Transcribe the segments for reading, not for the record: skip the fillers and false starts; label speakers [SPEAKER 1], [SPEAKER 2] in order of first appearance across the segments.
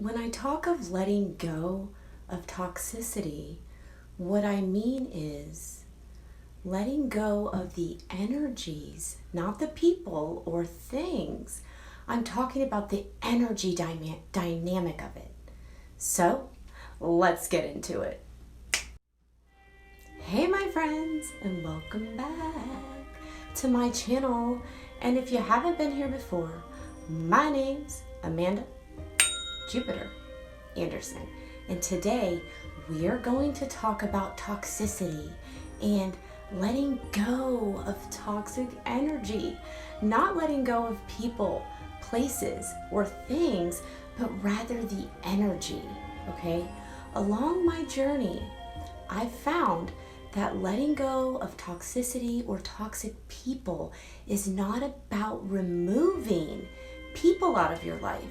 [SPEAKER 1] When I talk of letting go of toxicity, what I mean is letting go of the energies, not the people or things. I'm talking about the energy dynamic of it. So, let's get into it. Hey my friends, and welcome back to my channel. And if you haven't been here before, my name's Amanda Jupiter Anderson. And today we are going to talk about toxicity and letting go of toxic energy. Not letting go of people, places, or things, but rather the energy, okay? Along my journey, I've found that letting go of toxicity or toxic people is not about removing people out of your life.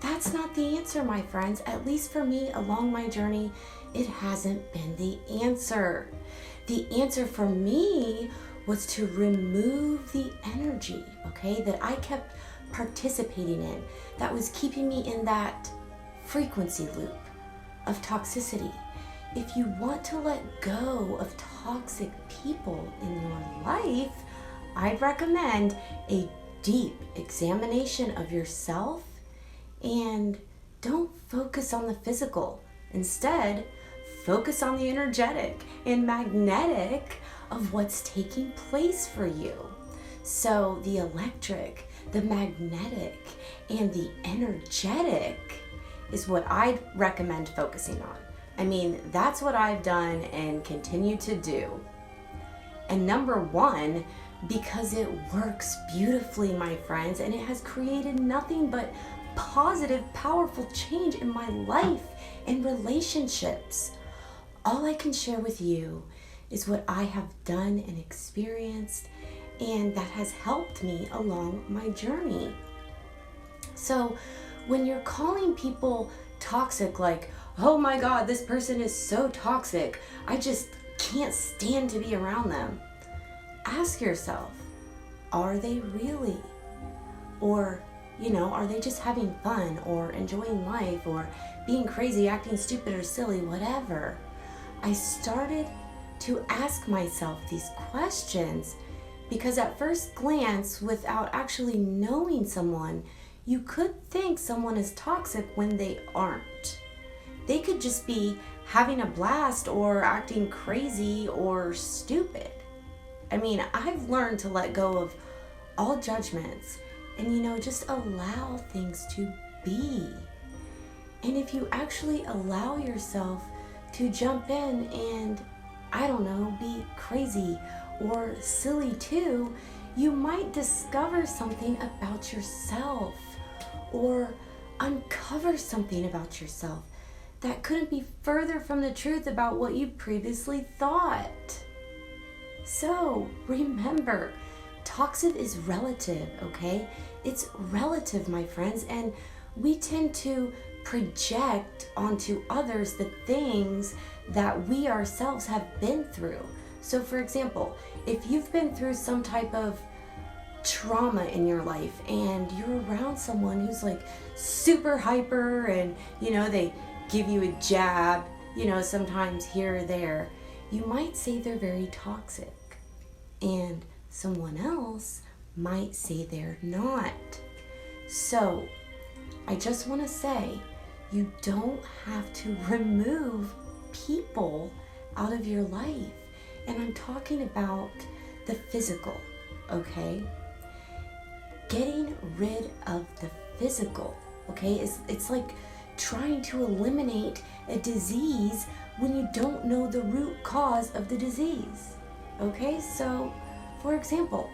[SPEAKER 1] That's not the answer, my friends. At least for me, along my journey, it hasn't been the answer. The answer for me was to remove the energy, okay, that I kept participating in, that was keeping me in that frequency loop of toxicity. If you want to let go of toxic people in your life, I'd recommend a deep examination of yourself. And don't focus on the physical. Instead, focus on the energetic and magnetic of what's taking place for you. So the electric, the magnetic, and the energetic is what I'd recommend focusing on. I mean, that's what I've done and continue to do. And number one, because it works beautifully, my friends, and it has created nothing but positive, powerful change in my life and relationships. All I can share with you is what I have done and experienced, and that has helped me along my journey. So when you're calling people toxic, like, oh my God, this person is so toxic, I just can't stand to be around them. Ask yourself, are they really? Or, are they just having fun or enjoying life or being crazy, acting stupid or silly, whatever? I started to ask myself these questions because at first glance, without actually knowing someone, you could think someone is toxic when they aren't. They could just be having a blast or acting crazy or stupid. I mean, I've learned to let go of all judgments and, just allow things to be. And if you actually allow yourself to jump in and, be crazy or silly too, you might discover something about yourself or uncover something about yourself that couldn't be further from the truth about what you previously thought. So remember, toxic is relative, okay? It's relative, my friends, and we tend to project onto others the things that we ourselves have been through. So for example, if you've been through some type of trauma in your life and you're around someone who's like super hyper and, they give you a jab, sometimes here or there, you might say they're very toxic. And someone else might say they're not. So I just want to say, you don't have to remove people out of your life. And I'm talking about the physical, okay? Getting rid of the physical, okay? It's like trying to eliminate a disease when you don't know the root cause of the disease. Okay, so for example,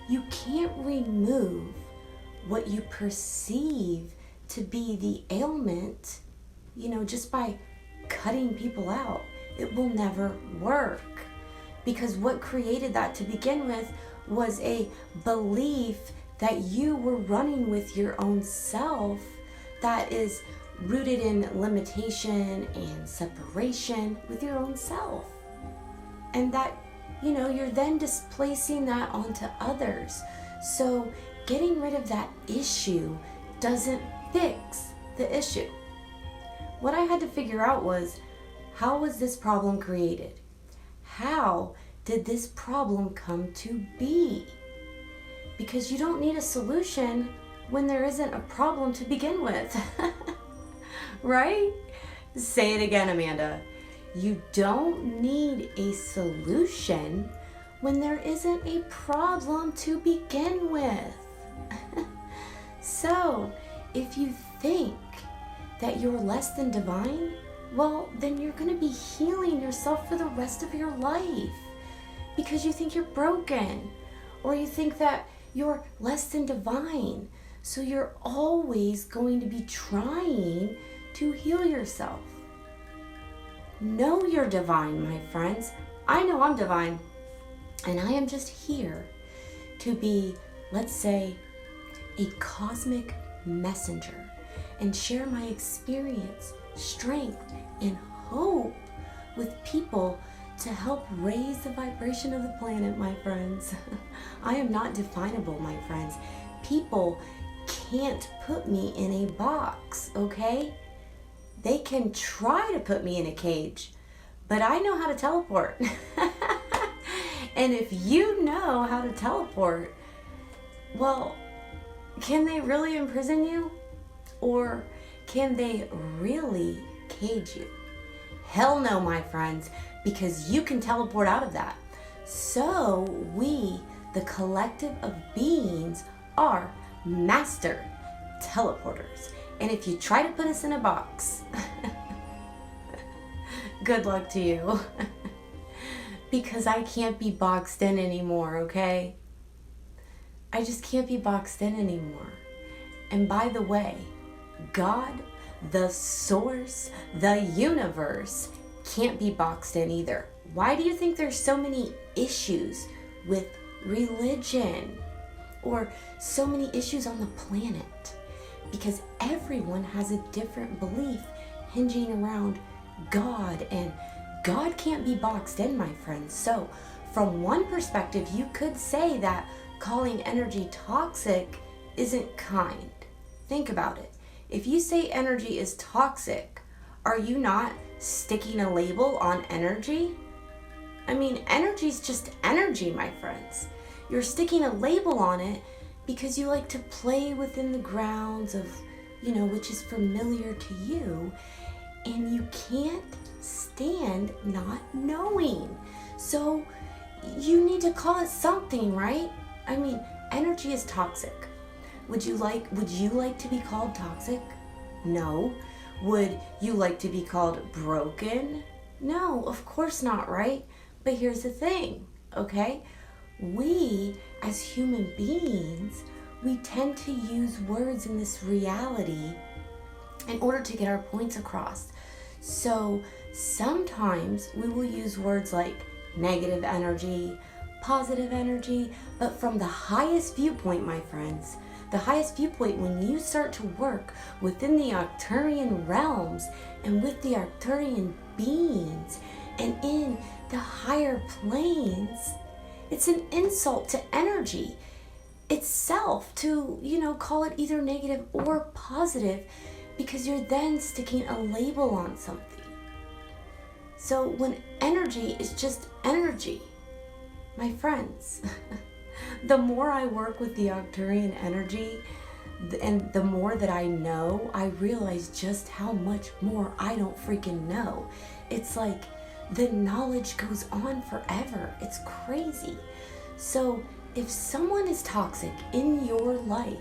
[SPEAKER 1] you can't remove what you perceive to be the ailment, just by cutting people out. It will never work because what created that to begin with was a belief that you were running with your own self that is rooted in limitation and separation with your own self. And that, you're then displacing that onto others. So getting rid of that issue doesn't fix the issue. what I had to figure out was, how was this problem created? How did this problem come to be? Because you don't need a solution when there isn't a problem to begin with. Right? Say it again, Amanda. You don't need a solution when there isn't a problem to begin with. So, if you think that you're less than divine, well, then you're going to be healing yourself for the rest of your life because you think you're broken, or you think that you're less than divine. So you're always going to be trying to heal yourself. Know you're divine, my friends. I know I'm divine, and I am just here to be, let's say, a cosmic messenger and share my experience, strength, and hope with people to help raise the vibration of the planet, my friends. I am not definable, my friends. People can't put me in a box, okay? They can try to put me in a cage, but I know how to teleport. And if you know how to teleport, well, can they really imprison you? Or can they really cage you? Hell no, my friends, because you can teleport out of that. So we, the collective of beings, are master teleporters. And if you try to put us in a box, good luck to you. Because I can't be boxed in anymore, okay? I just can't be boxed in anymore. And by the way, God, the source, the universe, can't be boxed in either. Why do you think there's so many issues with religion or so many issues on the planet? Because everyone has a different belief hinging around God, and God can't be boxed in, my friends. So from one perspective, you could say that calling energy toxic isn't kind. Think about it. If you say energy is toxic, are you not sticking a label on energy? I mean, energy is just energy, my friends. You're sticking a label on it because you like to play within the grounds of, which is familiar to you, and you can't stand not knowing. So you need to call it something, right? I mean, energy is toxic. Would you like to be called toxic? No. Would you like to be called broken? No, of course not, right? But here's the thing, okay? We, as human beings, we tend to use words in this reality in order to get our points across. So sometimes we will use words like negative energy, positive energy, but from the highest viewpoint, my friends, the highest viewpoint, when you start to work within the Arcturian realms and with the Arcturian beings and in the higher planes, it's an insult to energy itself to, call it either negative or positive, because you're then sticking a label on something. So when energy is just energy, my friends, the more I work with the Arcturian energy and the more that I know, I realize just how much more I don't freaking know. It's like the knowledge goes on forever. It's crazy. So if someone is toxic in your life,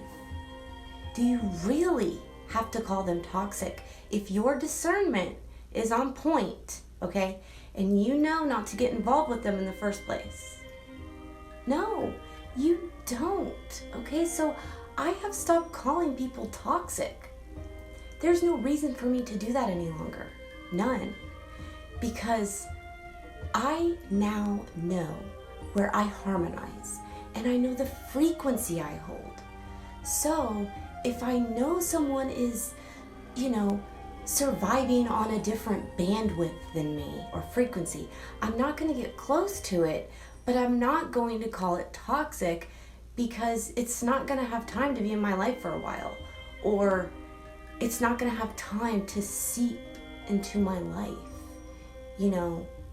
[SPEAKER 1] do you really have to call them toxic if your discernment is on point, okay? And you know not to get involved with them in the first place? No, you don't, okay? So I have stopped calling people toxic. There's no reason for me to do that any longer. None. Because I now know where I harmonize, and I know the frequency I hold. So if I know someone is, surviving on a different bandwidth than me or frequency, I'm not going to get close to it, but I'm not going to call it toxic because it's not going to have time to be in my life for a while, or it's not going to have time to seep into my life,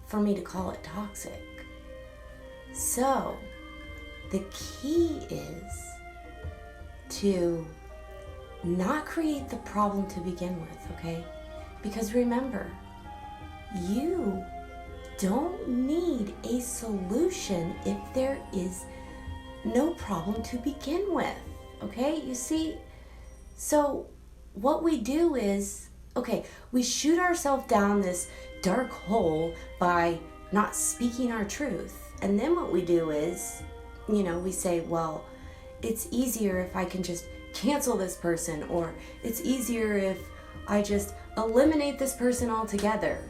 [SPEAKER 1] for me to call it toxic. So the key is to not create the problem to begin with, okay? Because remember, you don't need a solution if there is no problem to begin with, okay? You see, so what we do is, we shoot ourselves down this dark hole by not speaking our truth. And then what we do is, we say, well, it's easier if I can just cancel this person, or it's easier if I just eliminate this person altogether.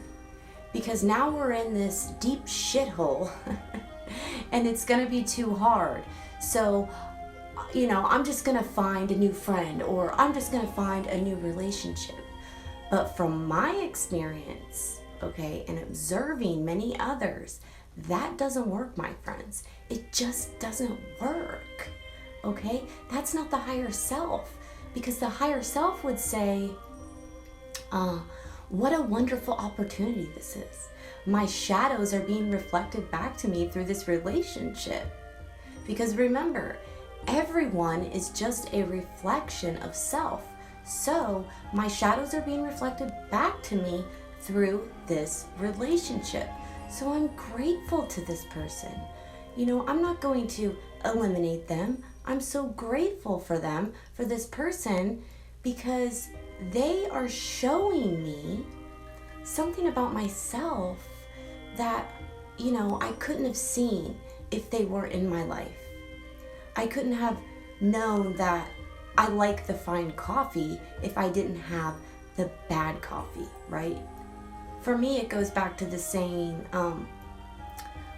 [SPEAKER 1] Because now we're in this deep shithole and it's gonna be too hard. So, I'm just gonna find a new friend, or I'm just gonna find a new relationship. But from my experience, and observing many others, that doesn't work, my friends. It just doesn't work, okay? That's not the higher self, because the higher self would say, what a wonderful opportunity this is. My shadows are being reflected back to me through this relationship. Because remember, everyone is just a reflection of self. So my shadows are being reflected back to me through this relationship. So I'm grateful to this person. I'm not going to eliminate them. I'm so grateful for them, for this person, because they are showing me something about myself that, I couldn't have seen if they were in my life. I couldn't have known that I like the fine coffee if I didn't have the bad coffee, right? For me, it goes back to the saying,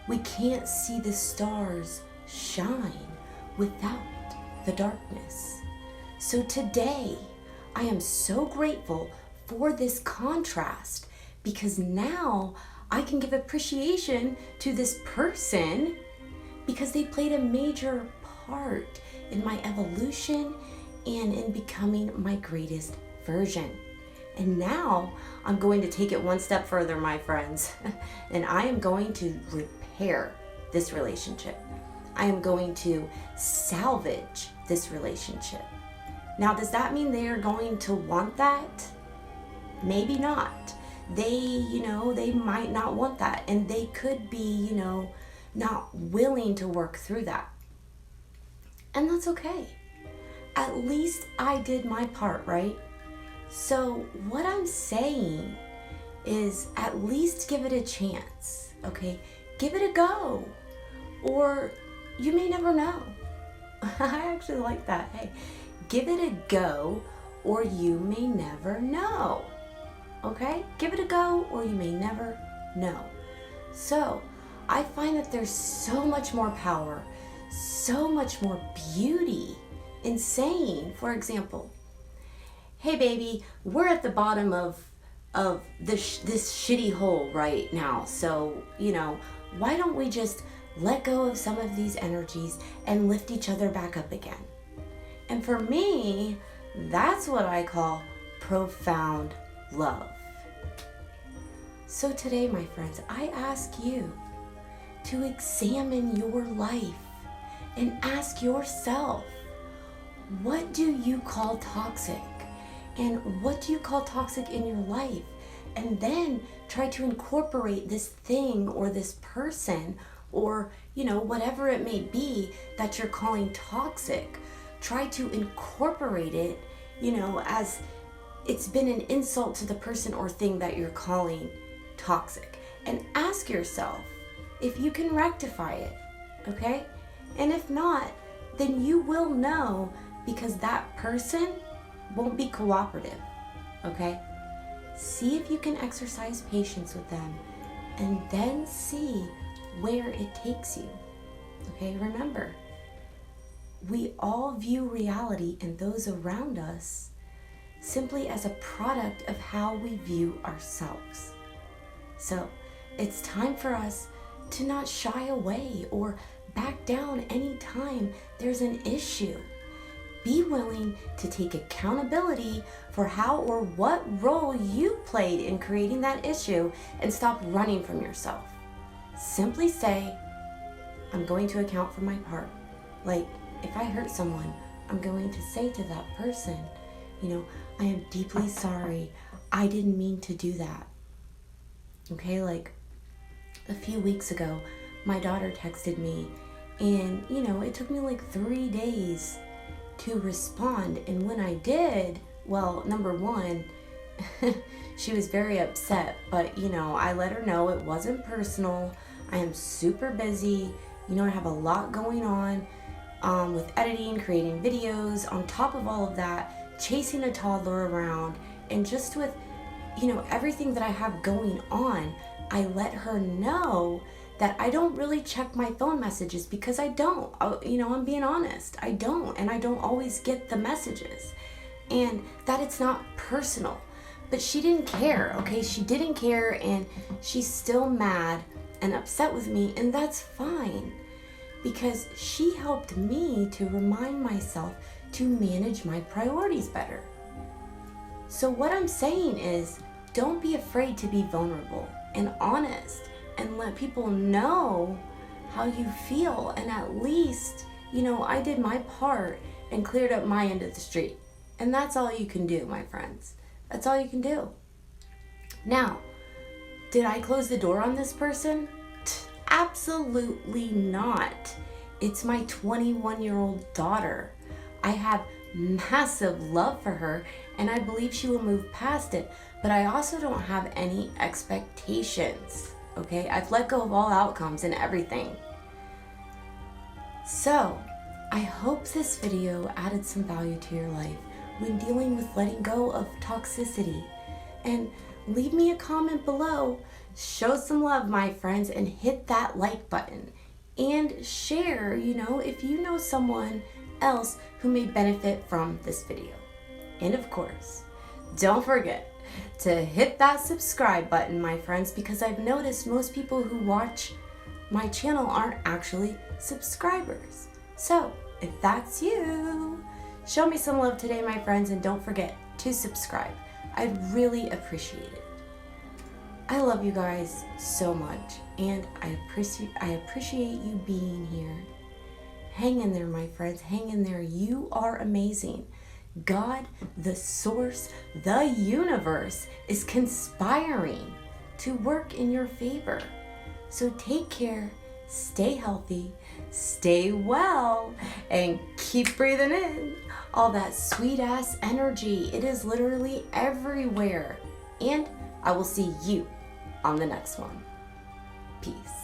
[SPEAKER 1] we can't see the stars shine without the darkness. So today, I am so grateful for this contrast, because now I can give appreciation to this person because they played a major part in my evolution and in becoming my greatest version. And now I'm going to take it one step further, my friends, and I am going to repair this relationship. I am going to salvage this relationship. Now, does that mean they are going to want that? Maybe not. They might not want that, and they could be, not willing to work through that. And that's okay. At least I did my part, right? So what I'm saying is, at least give it a chance, okay? Give it a go, or you may never know. I actually like that. Hey, give it a go, or you may never know, okay? Give it a go, or you may never know. So I find that there's so much more power, so much more beauty in saying, for example, hey baby, we're at the bottom of this shitty hole right now. So, why don't we just let go of some of these energies and lift each other back up again? And for me, that's what I call profound love. So today, my friends, I ask you to examine your life and ask yourself, what do you call toxic? And what do you call toxic in your life? And then try to incorporate this thing or this person or, whatever it may be that you're calling toxic. Try to incorporate it, as it's been an insult to the person or thing that you're calling toxic. And ask yourself if you can rectify it, okay? And if not, then you will know, because that person won't be cooperative, okay? See if you can exercise patience with them and then see where it takes you, okay? Remember, we all view reality and those around us simply as a product of how we view ourselves. So it's time for us to not shy away or back down anytime there's an issue. be willing to take accountability for how or what role you played in creating that issue and stop running from yourself. Simply say, I'm going to account for my part. Like, if I hurt someone, I'm going to say to that person, I am deeply sorry. I didn't mean to do that. Okay, like a few weeks ago, my daughter texted me and, it took me like 3 days to respond. And when I did, well, number one, she was very upset, but, I let her know it wasn't personal. I am super busy. I have a lot going on with editing, creating videos, on top of all of that, chasing a toddler around, and just with, everything that I have going on, I let her know that I don't really check my phone messages because I don't. I'm being honest. I don't, and I don't always get the messages, and that it's not personal. But she didn't care, okay? She didn't care, and she's still mad and upset with me, and that's fine, because she helped me to remind myself to manage my priorities better. So what I'm saying is, don't be afraid to be vulnerable and honest and let people know how you feel. And at least, I did my part and cleared up my end of the street. And that's all you can do, my friends. That's all you can do. Now, did I close the door on this person? Absolutely not. It's my 21-year-old daughter. I have massive love for her, and I believe she will move past it, but I also don't have any expectations, okay? I've let go of all outcomes and everything. So, I hope this video added some value to your life when dealing with letting go of toxicity. And leave me a comment below, show some love, my friends, and hit that like button. And share, if you know someone else who may benefit from this video. And of course, don't forget to hit that subscribe button, my friends, because I've noticed most people who watch my channel aren't actually subscribers. So if that's you, show me some love today, my friends, and don't forget to subscribe. I'd really appreciate it. I love you guys so much, and I appreciate you being here. Hang in there, my friends. Hang in there. You are amazing. God, the source, the universe is conspiring to work in your favor. So take care, stay healthy, stay well, and keep breathing in all that sweet ass energy. It is literally everywhere. And I will see you on the next one. Peace.